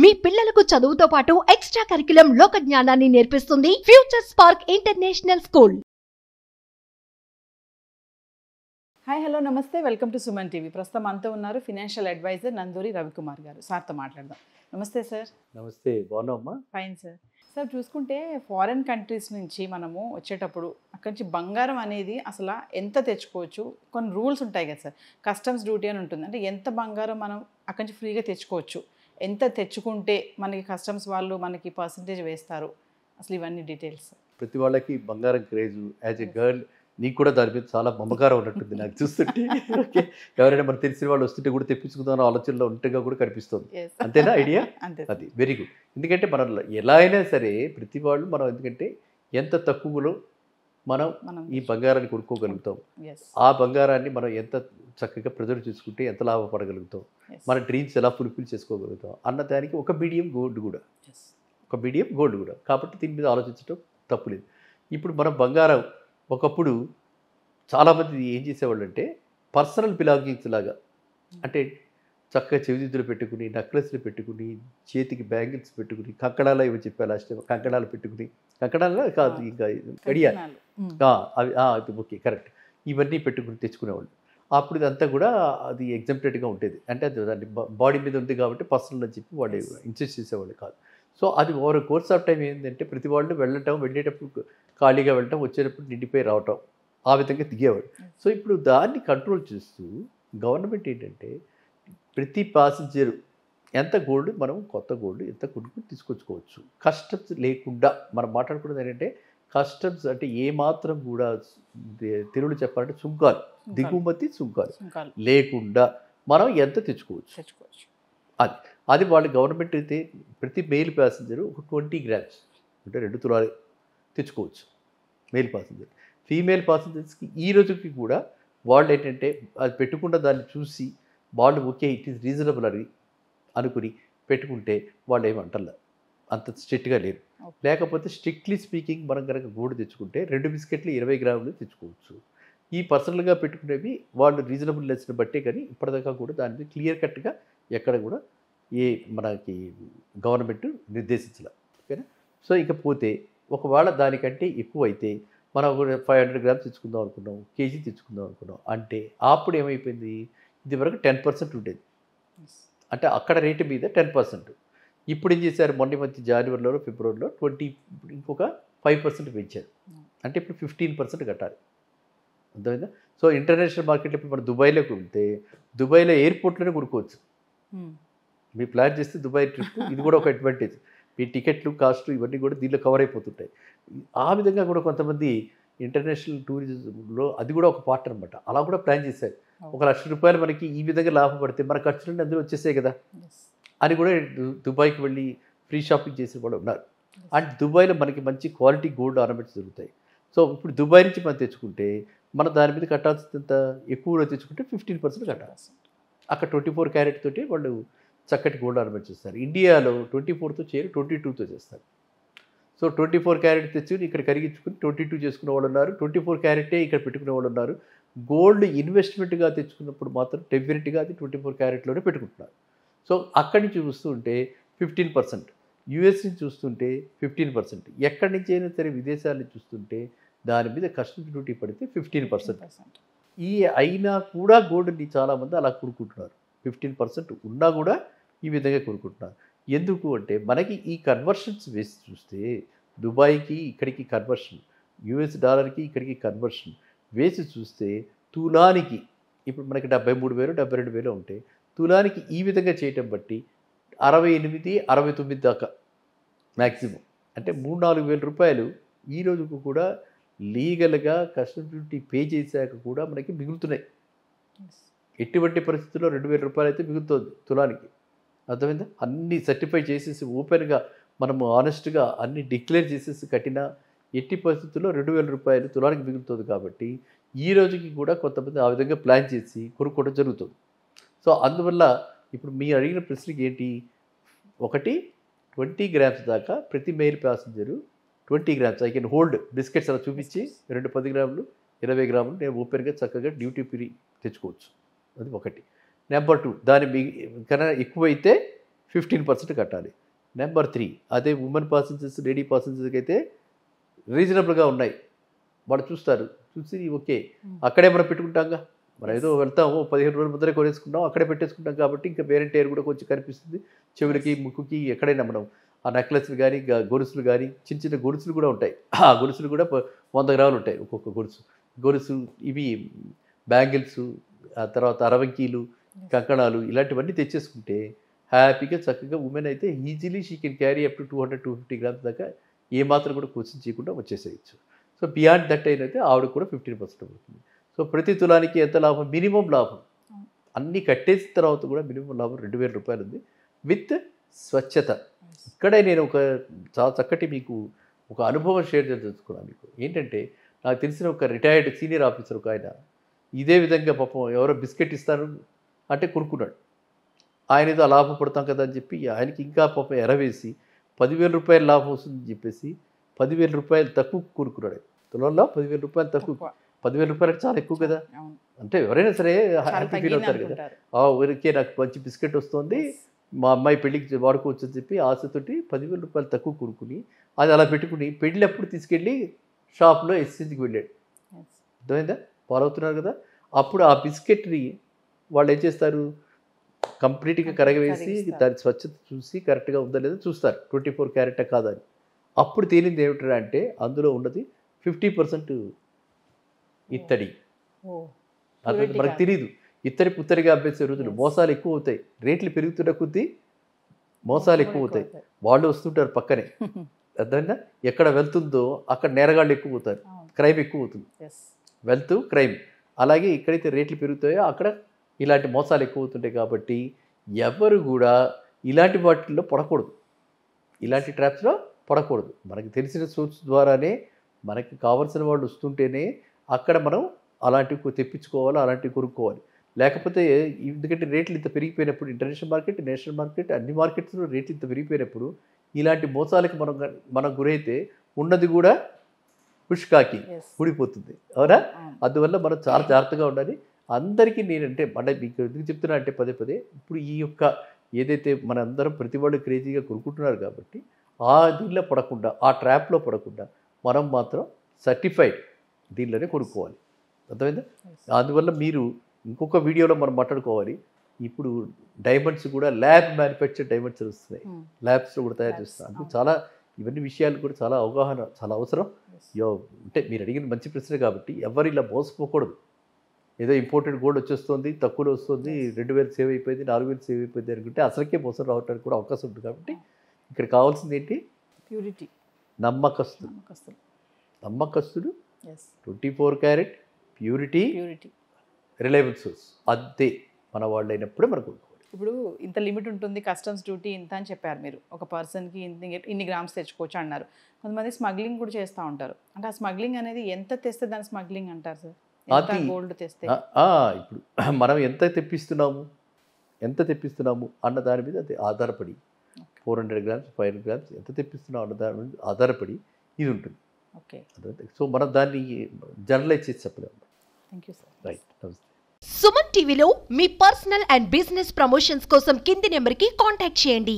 మీ పిల్లలకు చదువుతో పాటు ఎక్స్ట్రా కరిక్యులం లోక జ్ఞానాన్ని నేర్పిస్తుంది future spark international school. Hi hello నమస్తే, వెల్కమ్ టు సుమన్ టీవీ. ప్రస్తుతం అంతా ఉన్నారు ఫినాన్షియల్ అడ్వైజర్ నందూరి రవికుమార్ గారు. సార్తో మాట్లాడదాం. నమస్తే సార్. నమస్తే, బాగున్నామ్మా? Fine sir. సార్ చూసుకుంటే ఫారెన్ కంట్రీస్ నుంచి మనము వచ్చేటప్పుడు అక్కడి నుంచి బంగారం అనేది అసలు ఎంత తెచ్చుకోవచ్చు, కొన్ని రూల్స్ ఉంటాయి కదా సార్. కస్టమ్స్ డ్యూటీ అని ఉంటుంది, అంటే ఎంత బంగారం మనం అక్కడి నుంచి ఫ్రీగా తెచ్చుకోవచ్చు, ఎంత తెచ్చుకుంటే మనకి కస్టమ్స్ వాళ్ళు మనకి పర్సంటేజ్ వేస్తారు, అసలు ఇవన్నీ డీటెయిల్స్. ప్రతి వాళ్ళకి బంగారం క్రేజు. యాజ్ ఎ గర్ల్ నీకు కూడా దాని మీద చాలా మమకారం ఉన్నట్టుంది నాకు చూస్తుంటే. ఓకే, ఎవరైనా మనకు తెలిసిన వాళ్ళు వస్తుంటే కూడా తెప్పించుకుందాం ఆలోచనలో ఉంటేగా కూడా కనిపిస్తుంది. అంతేనా ఐడియా? అది వెరీ గుడ్. ఎందుకంటే మనం ఎలా అయినా సరే ప్రతి వాళ్ళు మనం ఎందుకంటే ఎంత తక్కువలో మనం ఈ బంగారాన్ని కొనుక్కోగలుగుతాం, ఆ బంగారాన్ని మనం ఎంత చక్కగా ప్రిజర్వ్ చేసుకుంటే ఎంత లాభపడగలుగుతాం, మన డ్రీమ్స్ ఎలా ఫుల్ఫిల్ చేసుకోగలుగుతాం అన్న దానికి ఒక మీడియం గోల్డ్ కూడా. కాబట్టి దీని మీద ఆలోచించడం తప్పులేదు. ఇప్పుడు మనం బంగారం ఒకప్పుడు చాలామంది ఏం చేసేవాళ్ళు అంటే పర్సనల్ బిలాంగింగ్స్ లాగా, అంటే చక్కగా చెవిదిద్దులు పెట్టుకుని, నెక్లెస్లు పెట్టుకుని, చేతికి బ్యాంగిల్స్ పెట్టుకుని, కంకణాలు ఇవి చెప్పా లాస్ట్ టైం, కంకణాలు పెట్టుకుని, కంకణాలు కాదు ఇంకా గడియాలు అవి ఓకే కరెక్ట్, ఇవన్నీ పెట్టుకుని తెచ్చుకునేవాళ్ళు. అప్పుడు ఇదంతా కూడా అది ఎగ్జాంప్టెడ్గా ఉండేది, అంటే అది దాన్ని బాడీ మీద ఉంది కాబట్టి పర్సనల్ అని చెప్పి వాళ్ళు ఇన్సిస్ట్ చేసేవాళ్ళు కాదు. సో అది ఓవర్ కోర్స్ ఆఫ్ టైం ఏంటంటే ప్రతి వాళ్ళు వెళ్ళేటప్పుడు ఖాళీగా వెళ్ళటం, వచ్చేటప్పుడు నిండిపోయి రావటం, ఆ విధంగా దిగేవాడు. సో ఇప్పుడు దాన్ని కంట్రోల్ చేస్తూ గవర్నమెంట్ ఏంటంటే ప్రతి ప్యాసింజరు ఎంత గోల్డ్ మనం కొత్త గోల్డ్ ఎంత కొనుక్కుని తీసుకొచ్చుకోవచ్చు కస్టమ్స్ లేకుండా. మనం మాట్లాడుకున్నది ఏంటంటే కస్టమ్స్ అంటే ఏమాత్రం కూడా తెలుగులో చెప్పాలంటే సుంకాలు, దిగుమతి సుంకాలు లేకుండా మనం ఎంత తెచ్చుకోవచ్చు. అది వాళ్ళ గవర్నమెంట్ అయితే ప్రతి మెయిల్ ప్యాసింజరు ఒక 20 grams అంటే 2 తులాలు తెచ్చుకోవచ్చు మెయిల్ ప్యాసింజర్. ఫీమేల్ ప్యాసింజర్స్కి ఈ రోజుకి కూడా వాళ్ళు ఏంటంటే అది పెట్టుకున్న దాన్ని చూసి వాళ్ళు ఓకే ఇట్ ఈస్ రీజనబుల్ అని అనుకుని పెట్టుకుంటే వాళ్ళు ఏమంటారు, అంత స్ట్రిక్ట్గా లేరు. లేకపోతే స్ట్రిక్ట్లీ స్పీకింగ్ మనం కనుక గోల్డ్ తెచ్చుకుంటే 2 బిస్కెట్లు 20 grams తెచ్చుకోవచ్చు. ఈ పర్సనల్గా పెట్టుకునేవి వాళ్ళు రీజనబుల్ లెస్ని బట్టే, కానీ ఇప్పటిదాకా కూడా దాని మీద క్లియర్ కట్గా ఎక్కడ కూడా మనకి గవర్నమెంట్ నిర్దేశించాల. ఓకేనా? సో ఇకపోతే ఒకవేళ దానికంటే ఎక్కువ అయితే మనం 500 grams తెచ్చుకుందాం అనుకున్నాం, కేజీ తెచ్చుకుందాం అనుకున్నాం అంటే అప్పుడు ఏమైపోయింది, ఇది వరకు 10% ఉండేది, అంటే అక్కడ రేటు మీద 10%. ఇప్పుడు ఏం చేశారు, మొన్న మధ్య జనవరిలో ఫిబ్రవరిలో ఇంకొక 5% పెంచారు, అంటే ఇప్పుడు 15% కట్టాలి. అర్థమైందా? సో ఇంటర్నేషనల్ మార్కెట్లో ఇప్పుడు మనం దుబాయ్లోకి వెళ్తే దుబాయ్లో ఎయిర్పోర్ట్లోనే కొనుక్కోవచ్చు. మీ ప్లాన్ చేస్తే దుబాయ్ ట్రిప్ ఇది కూడా ఒక అడ్వాంటేజ్. మీ టికెట్లు కాస్ట్ ఇవన్నీ కూడా దీనిలో కవర్ అయిపోతుంటాయి. ఆ విధంగా కూడా కొంతమంది ఇంటర్నేషనల్ టూరిజంలో అది కూడా ఒక పార్ట్ అనమాట. అలా కూడా ప్లాన్ చేశారు. ₹1,00,000 మనకి ఈ విధంగా లాభం పడితే మన ఖర్చులన్నీ అందులో వచ్చేసాయి కదా అని కూడా దుబాయ్కి వెళ్ళి ఫ్రీ షాపింగ్ చేసిన వాళ్ళు ఉన్నారు. అండ్ దుబాయ్లో మనకి మంచి క్వాలిటీ గోల్డ్ ఆర్నమెంట్స్ దొరుకుతాయి. సో ఇప్పుడు దుబాయ్ నుంచి మనం తెచ్చుకుంటే మనం దాని మీద కట్టాల్సినంత ఎక్కువలో తెచ్చుకుంటే 15% కట్టాలి. అక్కడ 24 క్యారెట్ తోటి వాళ్ళు చక్కటి గోల్డ్ ఆర్నమెంట్స్ చేస్తారు. ఇండియాలో 24తో చేరి 22తో చేస్తారు. సో 24 క్యారెట్ తెచ్చి ఇక్కడ కరిగించుకుని 22 చేసుకునే వాళ్ళు ఉన్నారు, 24 క్యారెటే ఇక్కడ పెట్టుకునే వాళ్ళు ఉన్నారు. గోల్డ్ ఇన్వెస్ట్మెంట్గా తెచ్చుకున్నప్పుడు మాత్రం డెఫినెట్గా అది 24 క్యారెట్లోనే పెట్టుకుంటున్నారు. సో అక్కడి నుంచి చూస్తుంటే 15%, యూఎస్ నుంచి చూస్తుంటే 15%, ఎక్కడి నుంచి అయినా సరే విదేశాల నుంచి చూస్తుంటే దాని మీద కస్టమ్స్ డ్యూటీ పడితే 15%. ఈ అయినా కూడా గోల్డ్ని చాలామంది అలా కొనుక్కుంటున్నారు. 15% ఉన్నా కూడా ఈ విధంగా కొనుక్కుంటున్నారు. ఎందుకు అంటే మనకి ఈ కన్వర్షన్స్ వేసి చూస్తే దుబాయ్కి ఇక్కడికి కన్వర్షన్, యూఎస్ డాలర్కి ఇక్కడికి కన్వర్షన్ వేసి చూస్తే తులానికి ఇప్పుడు మనకి 73,000 72,000 ఉంటాయి. తులానికి ఈ విధంగా చేయటం బట్టి 68 69 దాకా మ్యాక్సిమం, అంటే 3-4 వేల రూపాయలు ఈ రోజుకు కూడా లీగల్గా కస్టమ్స్ డ్యూటీ పే చేశాక కూడా మనకి మిగులుతున్నాయి. ఎటువంటి పరిస్థితుల్లో 2,000 రూపాయలు అయితే మిగులుతుంది తులానికి. అర్థమైందా? అన్నీ సర్టిఫై చేసేసి ఓపెన్గా మనము ఆనెస్ట్గా అన్నీ డిక్లేర్ చేసేసి కట్టినా ఎట్టి పరిస్థితుల్లో 2,000 రూపాయలు తులానికి మిగులుతుంది. కాబట్టి ఈ రోజుకి కూడా కొంతమంది ఆ విధంగా ప్లాన్ చేసి కొనుక్కోవడం జరుగుతుంది. సో అందువల్ల ఇప్పుడు మీరు అడిగిన ప్రశ్నకి ఏంటి, ఒకటి 20 grams దాకా ప్రతి mail passenger 20 grams I can hold biscuits అలా చూపించి 2 10 grams 20 grams నేను ఓపెన్గా చక్కగా డ్యూటీ ఫ్రీ తెచ్చుకోవచ్చు. అది ఒకటి. నెంబర్ 2, దాని కన్నా ఎక్కువైతే 15% కట్టాలి. నెంబర్ 3 అదే ఉమెన్ పాసెంజర్స్ లేడీ పాసెంజర్స్కి అయితే రీజనబుల్గా ఉన్నాయి, వాళ్ళు చూస్తారు, చూసి ఓకే అక్కడే మనం పెట్టుకుంటాంగా, మనం ఏదో వెళ్తాము 15 రోజుల ముందరే కొనేసుకుంటాం అక్కడే పెట్టేసుకుంటాం కాబట్టి ఇంకా వేరే టైర్ కూడా కొంచెం కనిపిస్తుంది, చెవులకి ముక్కుకి ఎక్కడైనా మనం ఆ నెక్లెస్లు కానీ గొలుసులు కానీ చిన్న చిన్న గొలుసులు కూడా ఉంటాయి, ఆ గొలుసులు కూడా 100 గ్రాములు ఉంటాయి ఒక్కొక్క గొలుసు ఇవి బ్యాంగిల్స్, ఆ తర్వాత అరవంకీలు, కంకణాలు ఇలాంటివన్నీ తెచ్చేసుకుంటే హ్యాపీగా చక్కగా ఉమెన్ అయితే easily she can carry up to 200-250 grams దాకా ఏమాత్రం కూడా క్వశ్చన్ చేయకుండా వచ్చేసేయచ్చు. సో బియాండ్ దట్ అయినైతే ఆవిడకు కూడా 15% అవుతుంది. సో ప్రతి తులానికి ఎంత లాభం, మినిమం లాభం అన్నీ కట్టేసిన తర్వాత కూడా మినిమం లాభం 2000 రూపాయలు ఉంది విత్ స్వచ్ఛత. ఇక్కడే నేను ఒక చాలా చక్కటి మీకు ఒక అనుభవం షేర్ చేసుకున్నాను మీకు. ఏంటంటే నాకు తెలిసిన ఒక రిటైర్డ్ సీనియర్ ఆఫీసర్ ఒక ఆయన ఇదే విధంగా పాపం ఎవరో బిస్కెట్ ఇస్తారు అంటే కొనుక్కున్నాడు, ఆయన ఏదో లాభపడతాం కదా అని చెప్పి ఆయనకి ఇంకా పాపం ఎరవేసి 10,000 రూపాయలు లాభం వస్తుందని చెప్పేసి 10,000 రూపాయలు తక్కువ కొనుక్కున్నాడు. తులంలో 10,000 రూపాయలు తక్కువ, 10,000 రూపాయలు అంటే చాలా ఎక్కువ కదా, అంటే ఎవరైనా సరే హ్యాపీ ఫీల్ అవుతారు కదా, ఊరికే నాకు మంచి బిస్కెట్ వస్తుంది మా అమ్మాయి పెళ్ళికి వాడుకోవచ్చు అని చెప్పి ఆశతోటి 10,000 రూపాయలు తక్కువ కొనుక్కుని అది అలా పెట్టుకుని పెళ్ళప్పుడు తీసుకెళ్ళి షాప్లో ఎక్స్చేంజ్కి వెళ్ళాడు. అర్థమైందా, ఫాలో అవుతున్నారు కదా. అప్పుడు ఆ బిస్కెట్ని వాళ్ళు ఏం చేస్తారు, కంప్లీట్గా కరగవేసి దాని స్వచ్ఛత చూసి కరెక్ట్గా ఉందా లేదా చూస్తారు, 24 క్యారెట్ కాదా అని. అప్పుడు తేలింది ఏమిటంటే అంటే అందులో ఉన్నది 50% ఇత్తడి. అది మనకు తెలియదు, ఇత్తడి పుత్తడిగా అమ్మేసే రోజులు మోసాలు ఎక్కువ అవుతాయి, రేట్లు పెరుగుతున్న కొద్దీ మోసాలు ఎక్కువ అవుతాయి, వాళ్ళు వస్తుంటారు పక్కనే. అర్థమైందా, ఎక్కడ వెళ్తుందో అక్కడ నేరగాళ్ళు ఎక్కువ అవుతారు, క్రైమ్ ఎక్కువ అవుతుంది, వెల్త్ క్రైమ్. అలాగే ఎక్కడైతే రేట్లు పెరుగుతాయో అక్కడ ఇలాంటి మోసాలు ఎక్కువ అవుతుంటాయి. కాబట్టి ఎవరు కూడా ఇలాంటి వాటిల్లో పడకూడదు, ఇలాంటి ట్రాప్స్లో పడకూడదు. మనకి తెలిసిన సోర్స్ ద్వారానే మనకి కావాల్సిన వాళ్ళు వస్తుంటేనే అక్కడ మనం అలాంటివి తెప్పించుకోవాలి, అలాంటివి కొనుక్కోవాలి. లేకపోతే ఎందుకంటే రేట్లు ఇంత పెరిగిపోయినప్పుడు ఇంటర్నేషనల్ మార్కెట్, నేషనల్ మార్కెట్, అన్ని మార్కెట్స్లో రేట్లు ఇంత పెరిగిపోయినప్పుడు ఇలాంటి మోసాలకి మనం గురైతే ఉన్నది కూడా పుష్కాకి ఊడిపోతుంది, అవునా. అందువల్ల మనం చాలా జాగ్రత్తగా ఉండాలి. అందరికీ నేనంటే అంటే మీకు ఎందుకు చెప్తున్నా అంటే పదే ఇప్పుడు ఈ యొక్క ఏదైతే మనందరం ప్రతి వాళ్ళు క్రేజీగా కొనుక్కుంటున్నారు కాబట్టి ఆ దీనిలో పడకుండా, ఆ ట్రాప్లో పడకుండా మనం మాత్రం సర్టిఫైడ్ దీనిలోనే కొనుక్కోవాలి. అర్థమైందా. అందువల్ల మీరు ఇంకొక వీడియోలో మనం మాట్లాడుకోవాలి. ఇప్పుడు డైమండ్స్ కూడా ల్యాబ్ మ్యానుఫ్యాక్చర్ డైమండ్స్ వస్తున్నాయి, ల్యాబ్స్లో కూడా తయారు చేస్తున్నారు. అందుకు చాలా ఇవన్నీ విషయాలు కూడా చాలా అవగాహన చాలా అవసరం. అంటే మీరు అడిగిన మంచి ప్రశ్న కాబట్టి ఎవరు ఇలా మోసపోకూడదు. ఏదో ఇంపోర్టెడ్ గోల్డ్ వచ్చేస్తుంది, తక్కువలో వస్తుంది, 2,000 సేవ్ అయిపోయింది, 4,000 సేవ్ అయిపోయింది అనుకుంటే అసలుకే మోసం రావడానికి కూడా అవకాశం ఉంటుంది. కాబట్టి ఇక్కడ కావాల్సింది ఏంటి, ప్యూరిటీ, నమ్మకస్తుడు 24 క్యారెట్ ప్యూరిటీ, రిలయబుల్ సోర్స్, అంతే మన వాళ్ళు అయినప్పుడే మనకు కొనుక్కోవాలి. ఇప్పుడు ఇంత లిమిట్ ఉంటుంది, కస్టమ్స్ డ్యూటీ ఇంత అని చెప్పారు మీరు, ఒక పర్సన్కి ఇన్ని గ్రామ్స్ తెచ్చుకోవచ్చు అన్నారు. కొంతమంది స్మగ్లింగ్ కూడా చేస్తూ ఉంటారు. అంటే ఆ స్మగ్లింగ్ అనేది ఎంత తెస్తే దాన్ని స్మగ్లింగ్ అంటారు సార్? గోల్డ్ తెస్తే ఇప్పుడు మనం ఎంత తెప్పిస్తున్నాము అన్న దాని మీద ఆధారపడి 400 గ్రామ్స్ 500 గ్రామ్స్ ఎంత తెప్పిస్తున్నాం అన్న దాని మీద ఆధారపడి ఇది ఉంటుంది. ఓకే, సో మనం దాన్ని జనరలైజ్ చేసి చెప్పలేము. Thank you sir. రైట్, నమస్తే. సుమన్ టీవీలో మీ పర్సనల్ అండ్ బిజినెస్ ప్రమోషన్స్ కోసం కింది నెంబర్కి కాంటాక్ట్ చేయండి.